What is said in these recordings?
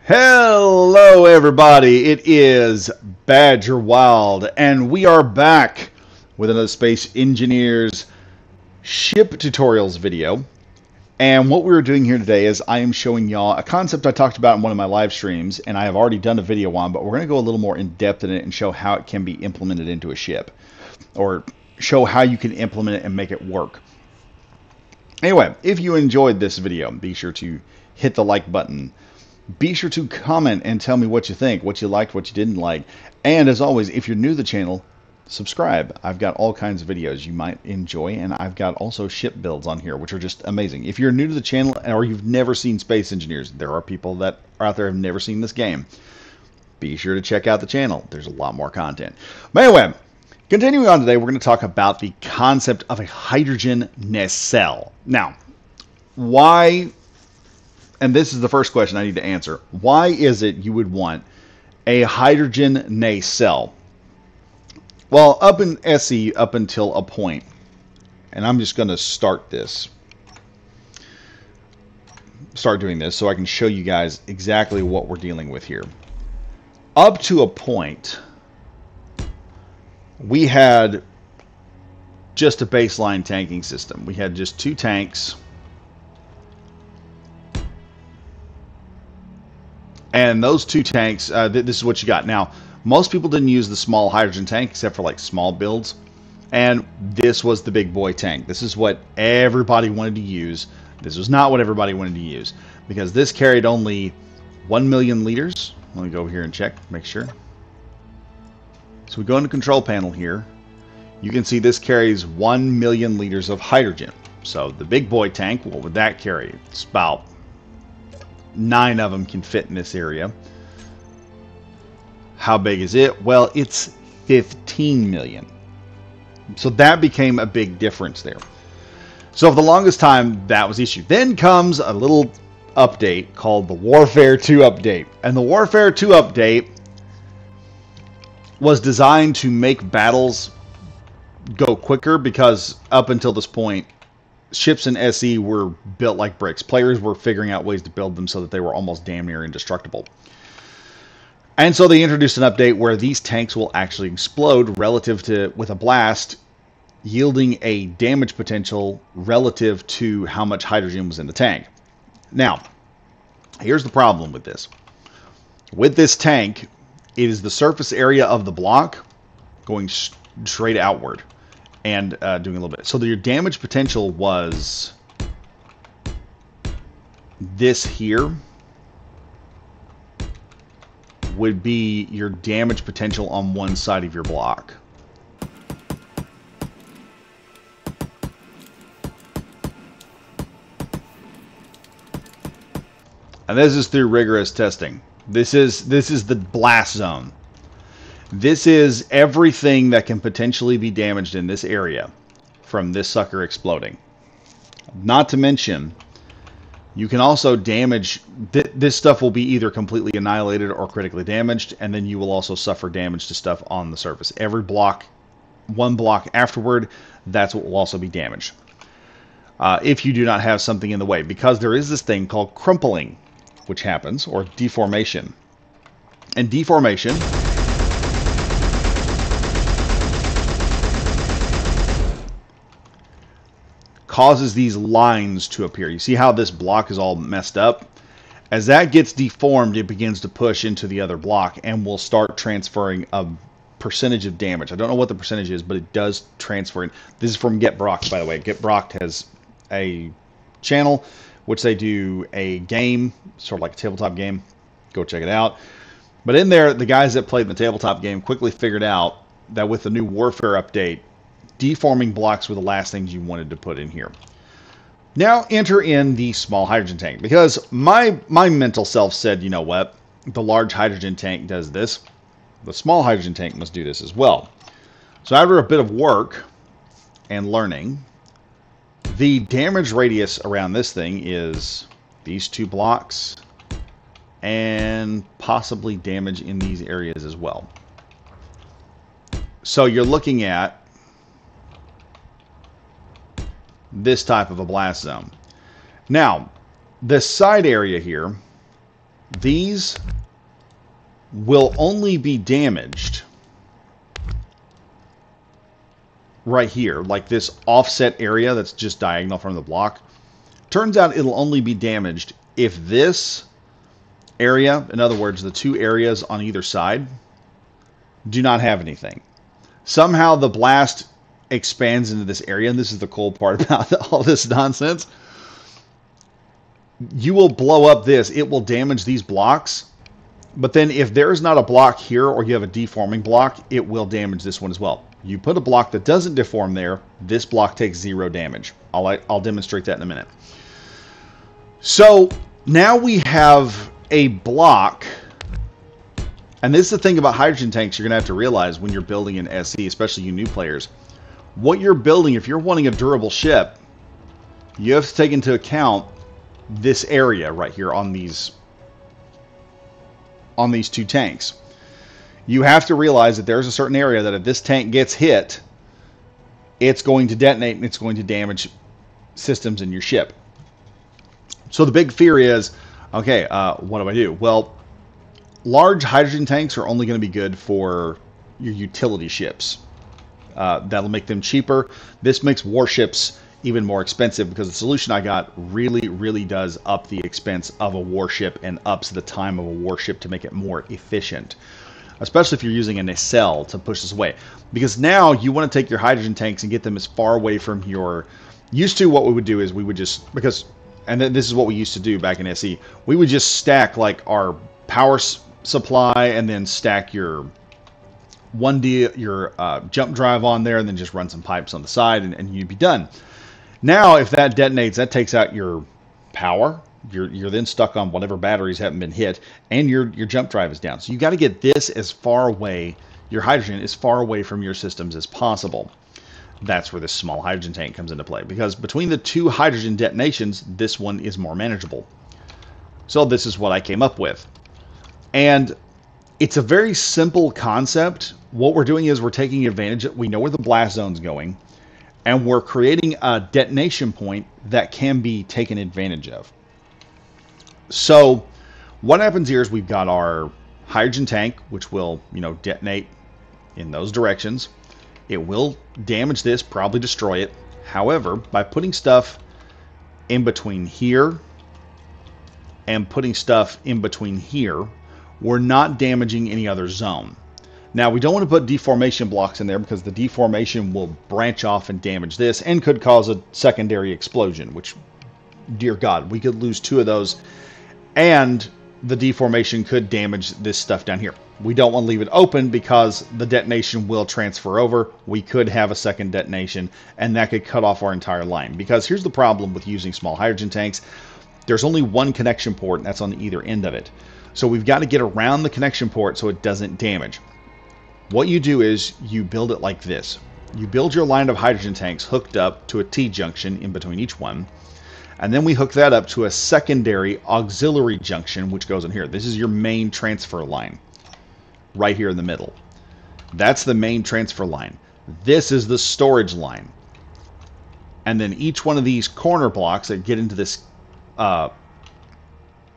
Hello everybody, it is Badger Wild and we are back with another Space Engineers ship tutorials video. And what we're doing here today is I am showing y'all a concept I talked about in one of my live streams and I have already done a video on, but we're going to go a little more in depth in it and show how it can be implemented into a ship, or show how you can implement it and make it work. Anyway, if you enjoyed this video, be sure to hit the like button. Be sure to comment and tell me what you think, what you liked, what you didn't like. And as always, if you're new to the channel, subscribe. I've got all kinds of videos you might enjoy, and I've got also ship builds on here, which are just amazing. If you're new to the channel or you've never seen Space Engineers, there are people that are out there who have never seen this game. Be sure to check out the channel. There's a lot more content. But anyway, continuing on today, we're going to talk about the concept of a hydrogen nacelle. Now, why... And this is the first question I need to answer. Why is it you would want a hydrogen nacelle? Well, up in SE, up until a point, and I'm just going to start doing this so I can show you guys exactly what we're dealing with here. Up to a point, we had just a baseline tanking system. We had just two tanks. And those two tanks, this is what you got. Now, most people didn't use the small hydrogen tank except for like small builds. And this was the big boy tank. This is what everybody wanted to use. This was not what everybody wanted to use, because this carried only 1 million liters. Let me go over here and check, make sure. So we go into control panel here. You can see this carries 1 million liters of hydrogen. So the big boy tank, what would that carry? It's about 9 of them can fit in this area. How big is it? Well, it's 15 million. So that became a big difference there. So for the longest time, that was the issue. Then comes a little update called the Warfare 2 update. And the Warfare 2 update was designed to make battles go quicker, because up until this point, ships in SE were built like bricks. Players were figuring out ways to build them so that they were almost damn near indestructible. And so they introduced an update where these tanks will actually explode relative to, with a blast, yielding a damage potential relative to how much hydrogen was in the tank. Now, here's the problem with this. With this tank, it is the surface area of the block going straight outward and doing a little bit. So your damage potential was this here would be your damage potential on one side of your block. And this is through rigorous testing. This is the blast zone. This is everything that can potentially be damaged in this area from this sucker exploding. Not to mention, you can also damage, this stuff will be either completely annihilated or critically damaged, and then you will also suffer damage to stuff on the surface. Every block, one block afterward, that's what will also be damaged. If you do not have something in the way, because there is this thing called crumpling, which happens, or deformation. And deformation causes these lines to appear. You see how this block is all messed up? As that gets deformed, it begins to push into the other block and will start transferring a percentage of damage. I don't know what the percentage is, but it does transfer. This is from Get Brocked, by the way. Get Brocked has a channel which they do a game, sort of like a tabletop game. Go check it out. But in there, the guys that played the tabletop game quickly figured out that with the new Warfare update, deforming blocks were the last things you wanted to put in here. Now enter in the small hydrogen tank, because my mental self said, you know what, the large hydrogen tank does this, the small hydrogen tank must do this as well. So after a bit of work and learning, the damage radius around this thing is these two blocks and possibly damage in these areas as well. So you're looking at this type of a blast zone. Now, this side area here these will only be damaged right here, like this offset area that's just diagonal from the block. Turns out it'll only be damaged if this area, in other words, the two areas on either side, do not have anything. Somehow the blast expands into this area, and this is the cool part about all this nonsense. You will blow up this. It will damage these blocks. But then if there's not a block here, or you have a deforming block, it will damage this one as well. You put a block that doesn't deform there, this block takes 0 damage. I'll demonstrate that in a minute. So now we have a block, and this is the thing about hydrogen tanks you're going to have to realize when you're building an SE, especially you new players. What you're building, if you're wanting a durable ship, you have to take into account this area right here on these two tanks. You have to realize that there's a certain area that if this tank gets hit, it's going to detonate and it's going to damage systems in your ship. So the big fear is, okay, what do I do? Well, large hydrogen tanks are only going to be good for your utility ships. That'll make them cheaper. This makes warships even more expensive because the solution I got really does up the expense of a warship and ups the time of a warship to make it more efficient. Especially if you're using a nacelle to push this away. Because now you want to take your hydrogen tanks and get them as far away from your... Used to, what we would do is we would just... And this is what we used to do back in SE. We would just stack like our power supply and then stack your jump drive on there and then just run some pipes on the side and you'd be done. Now, if that detonates, that takes out your power. You're then stuck on whatever batteries haven't been hit, and your jump drive is down. So you got to get this as far away, your hydrogen, as far away from your systems as possible. That's where this small hydrogen tank comes into play, because between the two hydrogen detonations, this one is more manageable. So this is what I came up with. And it's a very simple concept. What we're doing is we're taking advantage of, we know where the blast zone's going, and we're creating a detonation point that can be taken advantage of. So what happens here is we've got our hydrogen tank, which will, detonate in those directions. It will damage this, probably destroy it. However, by putting stuff in between here and putting stuff in between here, we're not damaging any other zone. Now, we don't want to put deformation blocks in there because the deformation will branch off and damage this and could cause a secondary explosion, which, dear God, we could lose 2 of those. And the deformation could damage this stuff down here. We don't want to leave it open because the detonation will transfer over. We could have a second detonation, and that could cut off our entire line. Because here's the problem with using small hydrogen tanks. There's only one connection port, and that's on either end of it. So we've got to get around the connection port so it doesn't damage. What you do is you build it like this. You build your line of hydrogen tanks hooked up to a T-junction in between each one. And then we hook that up to a secondary auxiliary junction, which goes in here. This is your main transfer line, right here in the middle. That's the main transfer line. This is the storage line. And then each one of these corner blocks that get into this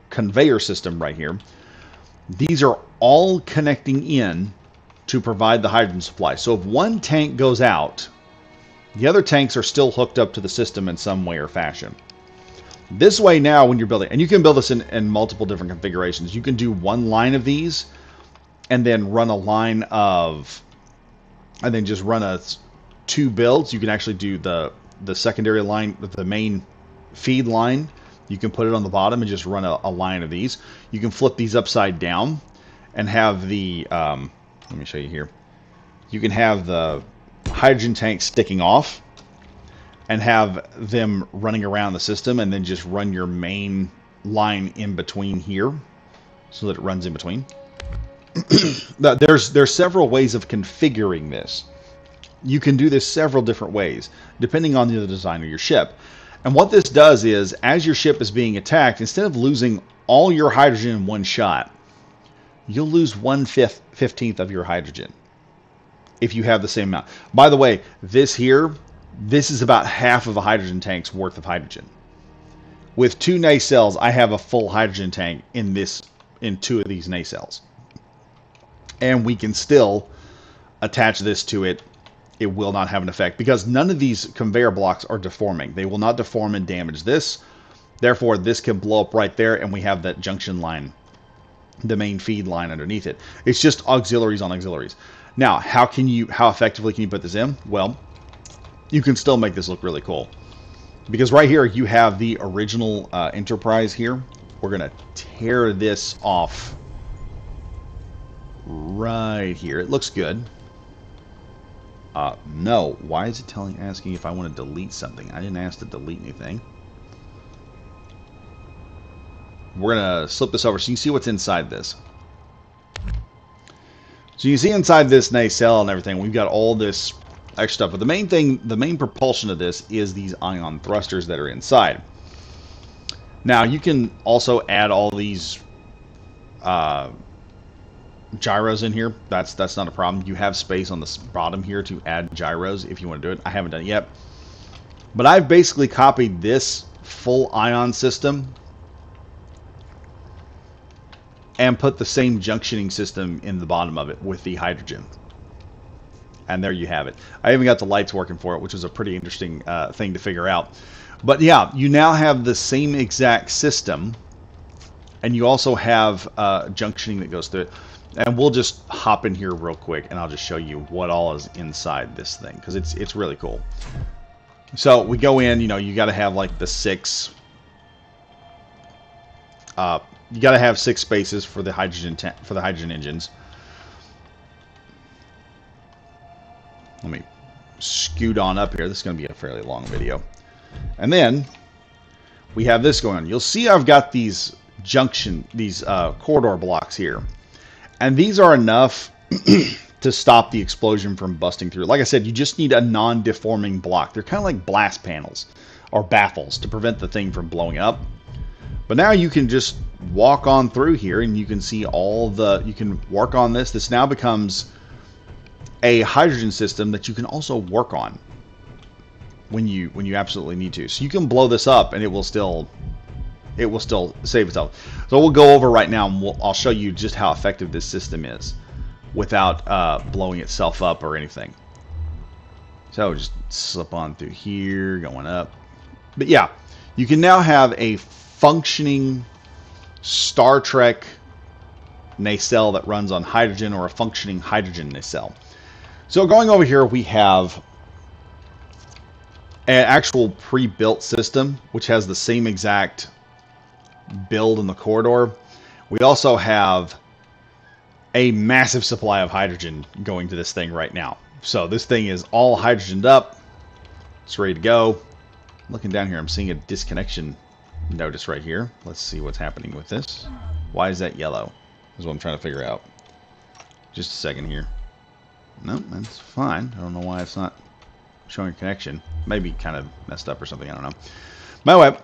conveyor system right here, these are all connecting in to provide the hydrogen supply. So if one tank goes out, the other tanks are still hooked up to the system in some way or fashion. This way now when you're building, and you can build this in multiple different configurations, you can do one line of these and then run a line of, and then just run 2 builds. You can actually do the secondary line, the main feed line. You can put it on the bottom and just run a line of these. You can flip these upside down and have the, let me show you here. You can have the hydrogen tank sticking off and have them running around the system, and then just run your main line in between here so that it runs in between. There's several ways of configuring this. You can do this several different ways depending on the design of your ship. And what this does is, as your ship is being attacked, instead of losing all your hydrogen in one shot, you'll lose 1/15 of your hydrogen if you have the same amount. By the way, this is about half of a hydrogen tank's worth of hydrogen. With 2 nacelles, I have a full hydrogen tank in this in 2 of these nacelles. And we can still attach this to it. It will not have an effect because none of these conveyor blocks are deforming. They will not deform and damage this. Therefore, this can blow up right there, and we have that junction line, the main feed line underneath it. It's just auxiliaries on auxiliaries. Now, how effectively can you put this in? Well, you can still make this look really cool. Because right here, you have the original Enterprise here. We're going to tear this off right here. It looks good. No. Why is it asking if I want to delete something? I didn't ask to delete anything. We're going to slip this over so you can see what's inside this. So you can see inside this nacelle and everything, we've got all this extra stuff. But the main thing, the main propulsion of this is these ion thrusters that are inside. Now, you can also add all these gyros in here. That's not a problem. You have space on the bottom here to add gyros if you want to do it. I haven't done it yet. But I've basically copied this full ion system and put the same junctioning system in the bottom of it with the hydrogen. And there you have it. I even got the lights working for it, which was a pretty interesting thing to figure out. But yeah, you now have the same exact system, and you also have junctioning that goes through it. And we'll just hop in here real quick, and I'll just show you what all is inside this thing, because it's really cool. So we go in, you know, you got to have like the 6. You got to have 6 spaces for the hydrogen engines. Let me scoot on up here. This is going to be a fairly long video. And then we have this going on. You'll see I've got these corridor blocks here. And these are enough to stop the explosion from busting through. Like I said, you just need a non-deforming block. They're kind of like blast panels or baffles to prevent the thing from blowing up. But now you can just walk on through here and you can see you can work on this. This now becomes a hydrogen system that you can also work on when you absolutely need to. So you can blow this up and it will still save itself. So we'll go over right now and I'll show you just how effective this system is without blowing itself up or anything. So just slip on through here, going up. But yeah, you can now have a functioning Star Trek nacelle that runs on hydrogen, or a functioning hydrogen nacelle. So going over here, we have an actual pre-built system which has the same exact build in the corridor. We also have a massive supply of hydrogen going to this thing right now. So this thing is all hydrogened up. It's ready to go. Looking down here, I'm seeing a disconnection notice right here. Let's see what's happening with this. Why is that yellow? Is what I'm trying to figure out. Just a second here. Nope, that's fine. I don't know why it's not showing a connection. Maybe kind of messed up or something. I don't know. By the way,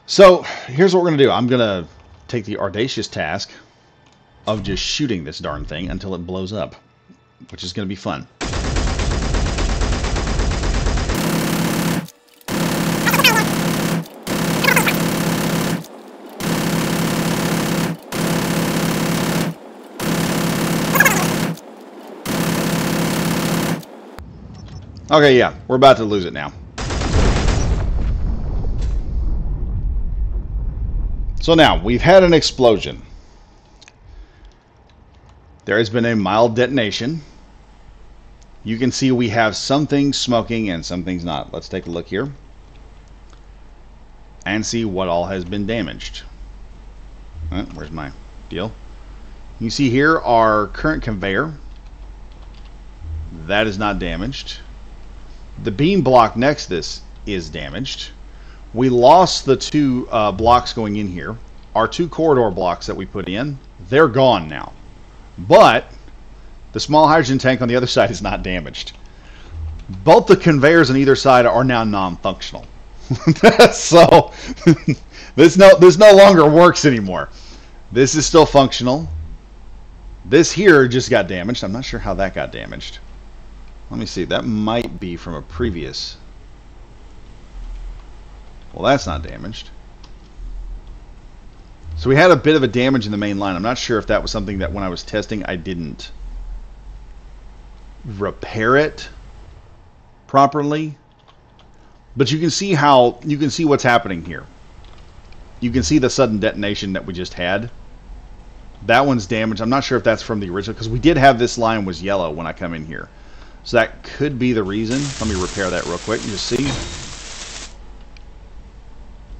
so here's what we're going to do. I'm going to take the audacious task of just shooting this darn thing until it blows up, which is going to be fun. Okay, yeah, we're about to lose it now. So now, we've had an explosion. There has been a mild detonation. You can see we have some things smoking and some things not. Let's take a look here and see what all has been damaged. Where's my deal? You see here our current conveyor. That is not damaged. The beam block next to this is damaged. We lost the 2 blocks going in here. Our 2 corridor blocks that we put in, they're gone now. But the small hydrogen tank on the other side is not damaged. Both the conveyors on either side are now non-functional. So this no longer works anymore. This is still functional. This here just got damaged. I'm not sure how that got damaged. Let me see. That might be from a previous. Well, that's not damaged. So we had a bit of a damage in the main line. I'm not sure if that was something that when I was testing I didn't repair it properly. But you can see what's happening here. You can see the sudden detonation that we just had. That one's damaged. I'm not sure if that's from the original, because we did have this line was yellow when I come in here. So that could be the reason. Let me repair that real quick and just see.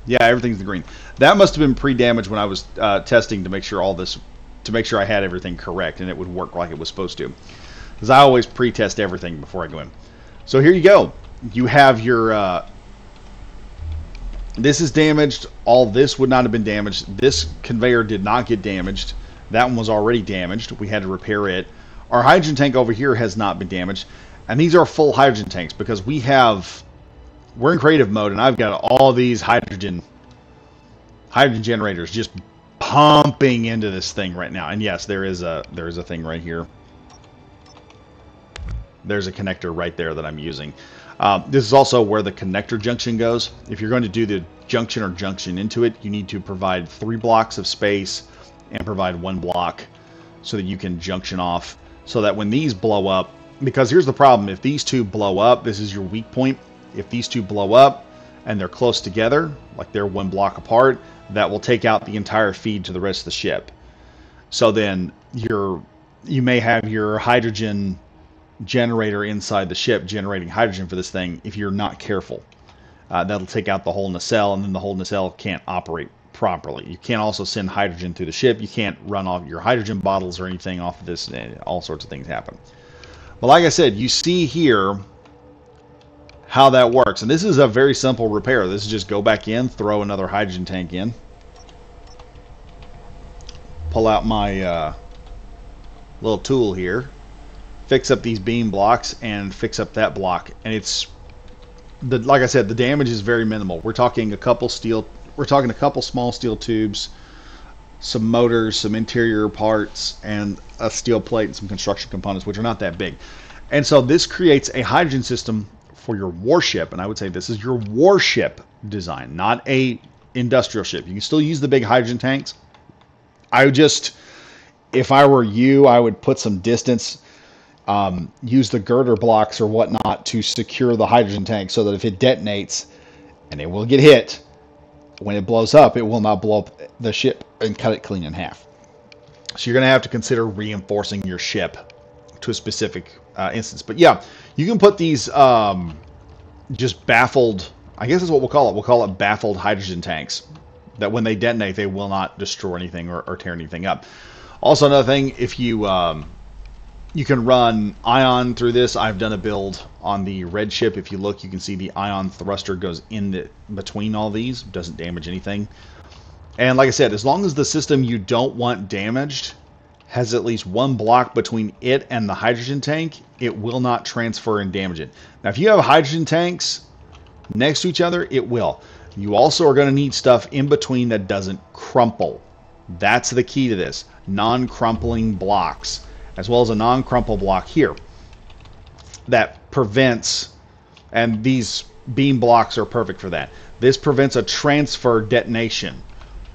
Yeah, everything's the green. That must have been pre-damaged when I was testing to make sure I had everything correct and it would work like it was supposed to. Because I always pre-test everything before I go in. So here you go. You have your... this is damaged. All this would not have been damaged. This conveyor did not get damaged. That one was already damaged. We had to repair it. Our hydrogen tank over here has not been damaged. And these are full hydrogen tanks because we're in creative mode and I've got all these hydrogen generators just pumping into this thing right now. And yes, there is a thing right here. There's a connector right there that I'm using. This is also where the connector junction goes. If you're going to do the junction or junction into it, you need to provide 3 blocks of space and provide 1 block so that you can junction off, so that when these blow up, because here's the problem, if these two blow up, this is your weak point. If these two blow up and they're close together, like they're 1 block apart, that will take out the entire feed to the rest of the ship. So then you may have your hydrogen generator inside the ship generating hydrogen for this thing if you're not careful. That'll take out the whole nacelle, and then the whole nacelle can't operate properly. You can't also send hydrogen through the ship. You can't run off your hydrogen bottles or anything off of this. All sorts of things happen. But like I said, you see here how that works. And this is a very simple repair. This is just go back in, throw another hydrogen tank in, pull out my little tool here, fix up these beam blocks, and fix up that block. And it's like I said, the damage is very minimal. We're talking a couple small steel tubes, some motors, some interior parts, and a steel plate and some construction components, which are not that big. And so this creates a hydrogen system for your warship, and I would say this is your warship design, not a industrial ship. You can still use the big hydrogen tanks. If I were you, I would put some distance, use the girder blocks or whatnot to secure the hydrogen tank so that if it detonates, and it will get hit, when it blows up, it will not blow up the ship and cut it clean in half. So you're going to have to consider reinforcing your ship to a specific instance. But yeah, you can put these just baffled, I guess that's what we'll call it. We'll call it baffled hydrogen tanks, that when they detonate, they will not destroy anything or tear anything up. Also, another thing, if you you can run ion through this. I've done a build on the red ship. If you look, you can see the ion thruster goes in between all these. Doesn't damage anything. And like I said, as long as the system you don't want damaged has at least 1 block between it and the hydrogen tank, it will not transfer and damage it. Now, if you have hydrogen tanks next to each other, it will. You also are going to need stuff in between that doesn't crumple. That's the key to this. Non-crumpling blocks, as well as a non-crumple block here that prevents, and these beam blocks are perfect for that. This prevents a transfer detonation,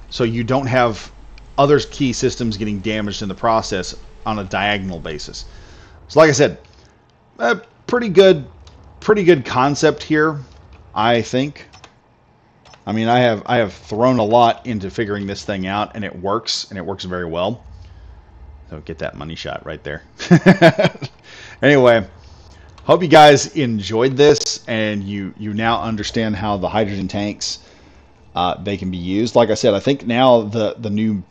so you don't have other key systems getting damaged in the process on a diagonal basis. So like I said, a pretty good concept here, I think. I mean, I have thrown a lot into figuring this thing out, and it works very well. So get that money shot right there. Anyway, hope you guys enjoyed this, and you now understand how the hydrogen tanks they can be used. Like I said, I think now the new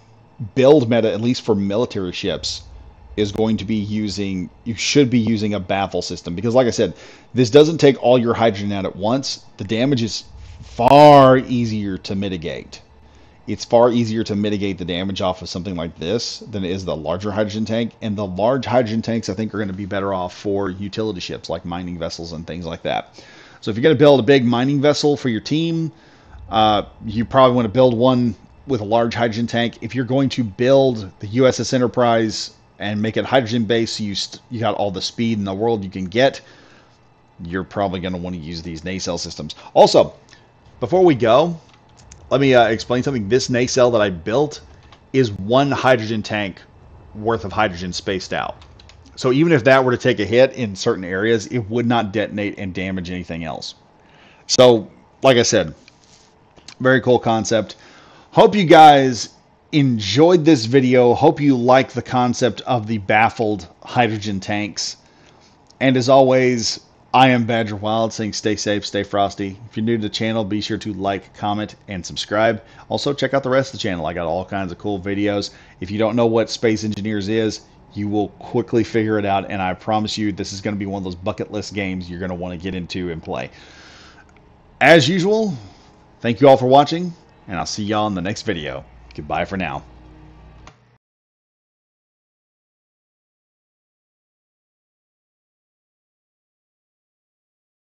build meta, at least for military ships, is going to be you should be using a baffle system, because like I said, this doesn't take all your hydrogen out at once. The damage is far easier to mitigate. It's far easier to mitigate the damage off of something like this than it is the larger hydrogen tank. And the large hydrogen tanks, I think, are going to be better off for utility ships like mining vessels and things like that. So if you're going to build a big mining vessel for your team, you probably want to build one with a large hydrogen tank. If you're going to build the USS Enterprise and make it hydrogen based, so you got all the speed in the world you can get, you're probably going to want to use these nacelle systems. Also, before we go, let me explain something. This nacelle that I built is one hydrogen tank worth of hydrogen spaced out. So even if that were to take a hit in certain areas, it would not detonate and damage anything else. So, like I said, very cool concept. Hope you guys enjoyed this video. Hope you like the concept of the baffled hydrogen tanks. And as always, I am Badger Wild saying stay safe, stay frosty. If you're new to the channel, be sure to like, comment, and subscribe. Also, check out the rest of the channel. I got all kinds of cool videos. If you don't know what Space Engineers is, you will quickly figure it out, and I promise you this is going to be one of those bucket list games you're going to want to get into and play. As usual, thank you all for watching, and I'll see y'all in the next video. Goodbye for now.